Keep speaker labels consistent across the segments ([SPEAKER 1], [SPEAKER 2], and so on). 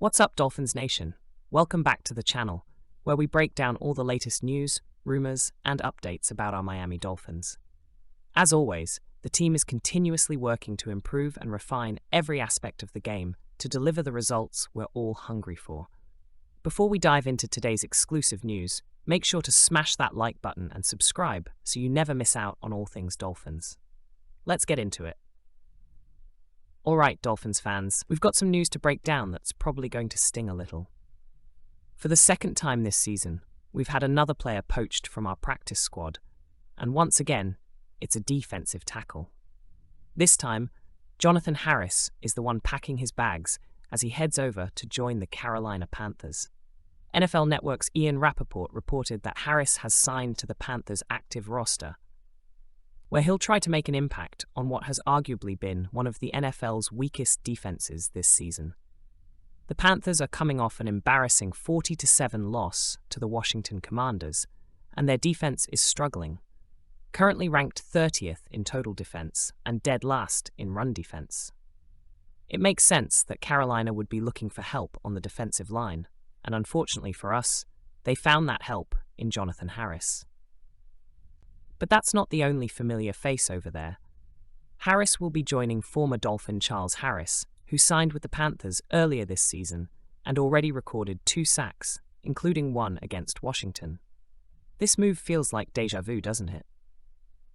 [SPEAKER 1] What's up, Dolphins Nation? Welcome back to the channel, where we break down all the latest news, rumors, and updates about our Miami Dolphins. As always, the team is continuously working to improve and refine every aspect of the game to deliver the results we're all hungry for. Before we dive into today's exclusive news, make sure to smash that like button and subscribe so you never miss out on all things Dolphins. Let's get into it. Alright, Dolphins fans, we've got some news to break down that's probably going to sting a little. For the second time this season, we've had another player poached from our practice squad, and once again, it's a defensive tackle. This time, Jonathan Harris is the one packing his bags as he heads over to join the Carolina Panthers. NFL Network's Ian Rappaport reported that Harris has signed to the Panthers' active roster, where he'll try to make an impact on what has arguably been one of the NFL's weakest defenses this season. The Panthers are coming off an embarrassing 40-7 loss to the Washington Commanders, and their defense is struggling, currently ranked 30th in total defense and dead last in run defense. It makes sense that Carolina would be looking for help on the defensive line, and unfortunately for us, they found that help in Jonathan Harris. But that's not the only familiar face over there. Harris will be joining former Dolphin Charles Harris, who signed with the Panthers earlier this season and already recorded 2 sacks, including one against Washington. This move feels like déjà vu, doesn't it?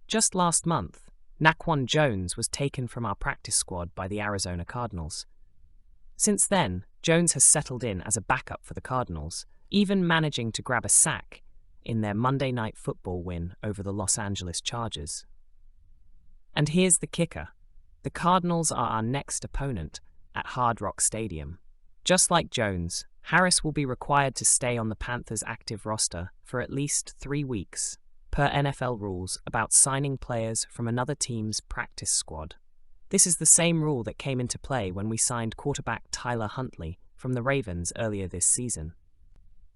[SPEAKER 1] Just last month, Naquan Jones was taken from our practice squad by the Arizona Cardinals. Since then, Jones has settled in as a backup for the Cardinals, even managing to grab a sack in their Monday Night Football win over the Los Angeles Chargers. And here's the kicker. The Cardinals are our next opponent at Hard Rock Stadium. Just like Jones, Harris will be required to stay on the Panthers' active roster for at least 3 weeks, per NFL rules about signing players from another team's practice squad. This is the same rule that came into play when we signed quarterback Tyler Huntley from the Ravens earlier this season.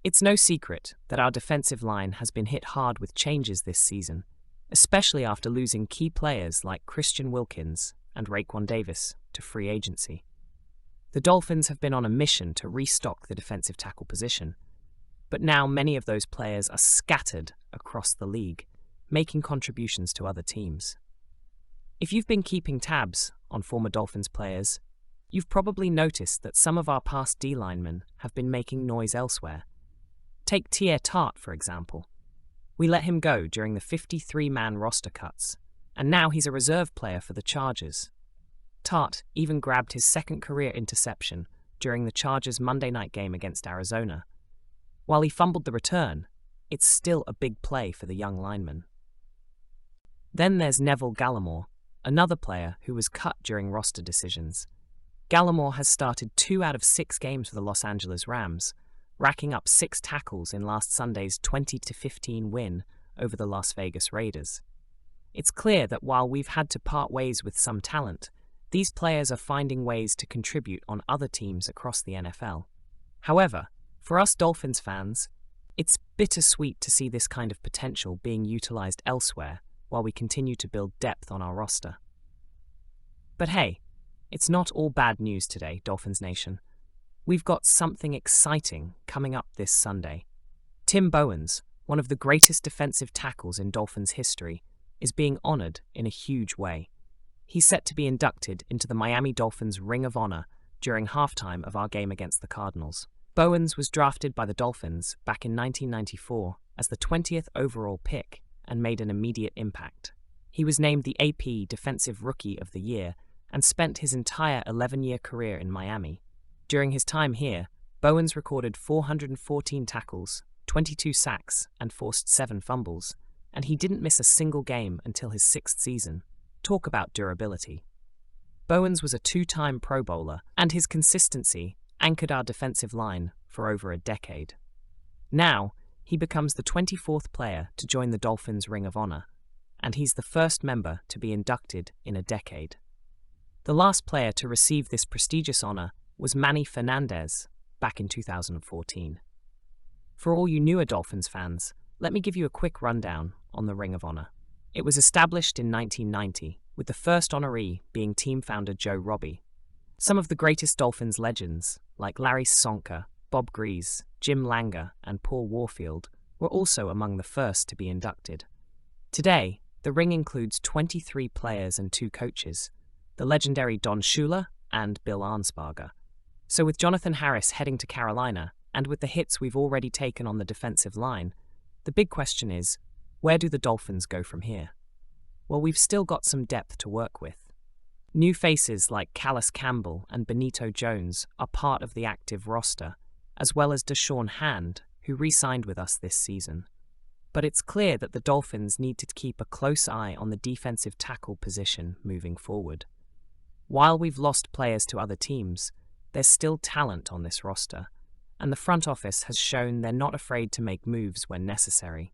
[SPEAKER 1] It's no secret that our defensive line has been hit hard with changes this season, especially after losing key players like Christian Wilkins and Raekwon Davis to free agency. The Dolphins have been on a mission to restock the defensive tackle position, but now many of those players are scattered across the league, making contributions to other teams. If you've been keeping tabs on former Dolphins players, you've probably noticed that some of our past D linemen have been making noise elsewhere. Take Tua Tagovailoa, for example. We let him go during the 53-man roster cuts, and now he's a reserve player for the Chargers. Tagovailoa even grabbed his second career interception during the Chargers' Monday night game against Arizona. While he fumbled the return, it's still a big play for the young lineman. Then there's Neville Gallimore, another player who was cut during roster decisions. Gallimore has started 2 out of 6 games for the Los Angeles Rams, racking up 6 tackles in last Sunday's 20-15 win over the Las Vegas Raiders. It's clear that while we've had to part ways with some talent, these players are finding ways to contribute on other teams across the NFL. However, for us Dolphins fans, it's bittersweet to see this kind of potential being utilized elsewhere while we continue to build depth on our roster. But hey, it's not all bad news today, Dolphins Nation. We've got something exciting coming up this Sunday. Tim Bowens, one of the greatest defensive tackles in Dolphins history, is being honored in a huge way. He's set to be inducted into the Miami Dolphins Ring of Honor during halftime of our game against the Cardinals. Bowens was drafted by the Dolphins back in 1994 as the 20th overall pick and made an immediate impact. He was named the AP Defensive Rookie of the Year and spent his entire 11-year career in Miami. During his time here, Bowens recorded 414 tackles, 22 sacks, and forced 7 fumbles, and he didn't miss a single game until his 6th season. Talk about durability. Bowens was a 2-time Pro Bowler, and his consistency anchored our defensive line for over a decade. Now, he becomes the 24th player to join the Dolphins Ring of Honor, and he's the first member to be inducted in a decade. The last player to receive this prestigious honor was Manny Fernandez back in 2014. For all you newer Dolphins fans, let me give you a quick rundown on the Ring of Honor. It was established in 1990, with the first honoree being team founder Joe Robbie. Some of the greatest Dolphins legends, like Larry Sonka, Bob Grease, Jim Langer, and Paul Warfield, were also among the first to be inducted. Today, the ring includes 23 players and 2 coaches, the legendary Don Shula and Bill Arnsparger. So with Jonathan Harris heading to Carolina, and with the hits we've already taken on the defensive line, the big question is, where do the Dolphins go from here? Well, we've still got some depth to work with. New faces like Calais Campbell and Benito Jones are part of the active roster, as well as Deshaun Hand, who re-signed with us this season. But it's clear that the Dolphins need to keep a close eye on the defensive tackle position moving forward. While we've lost players to other teams, there's still talent on this roster, and the front office has shown they're not afraid to make moves when necessary.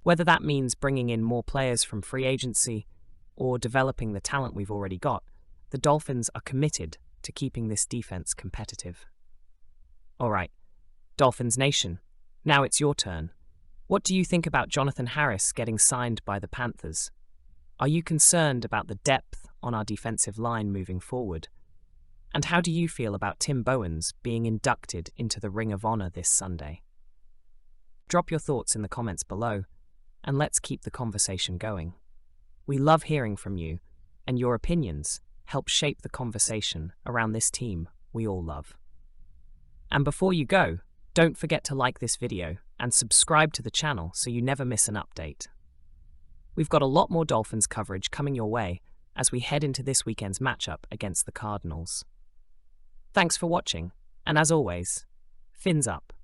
[SPEAKER 1] Whether that means bringing in more players from free agency or developing the talent we've already got, the Dolphins are committed to keeping this defense competitive. All right, Dolphins Nation, now it's your turn. What do you think about Jonathan Harris getting signed by the Panthers? Are you concerned about the depth on our defensive line moving forward? And how do you feel about Tim Bowens being inducted into the Ring of Honor this Sunday? Drop your thoughts in the comments below, and let's keep the conversation going. We love hearing from you, and your opinions help shape the conversation around this team we all love. And before you go, don't forget to like this video and subscribe to the channel so you never miss an update. We've got a lot more Dolphins coverage coming your way as we head into this weekend's matchup against the Cardinals. Thanks for watching, and as always, fins up.